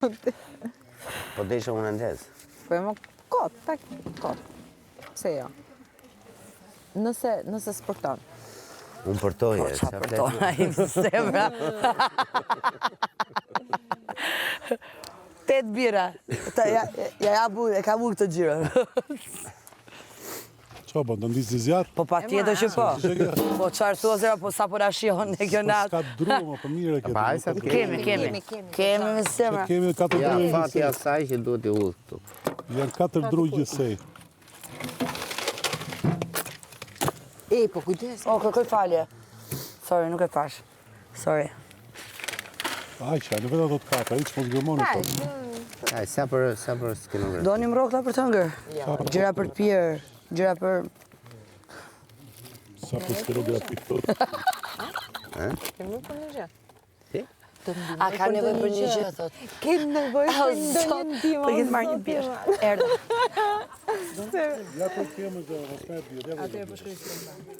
Po të ishe unë ndez. Po e më kot. Pse jo? Nëse sporton. Unë përtoje. Po qa përton, a i më semra. 8 bira. Ja bu, e ka bu këtë gjyrë. Qa, po, të ndisë zjatë? Po pa tjetër që po. Po qarë thua zera, po sa po na shihon në kjo natë. Ska dru, ma për mire këtë. Pa ajsa të Kemi me semra. Kemi 4 Ja, dru fati gjësej. asaj që duhet i udhë këtu. Janë 4 dru gjësej. Po kujdes. O, kërkoj falje. Sorry, nuk e pash. Sorry. Ajqa, në vetë ato të kata, i që mos gërmoni të. Aj, sa për skenografë. Do një mrokla për të ngër? Gjëra për të pirë, gjëra për... Sa për skenografi të. Kemë për një gjë. A ka nevoj për një gjë, thot. Kemë nevoj për ndonjë ndihmë. Po jetë marrë një birë. Erdhe. Ja, po kemë dhe, mos me bjë.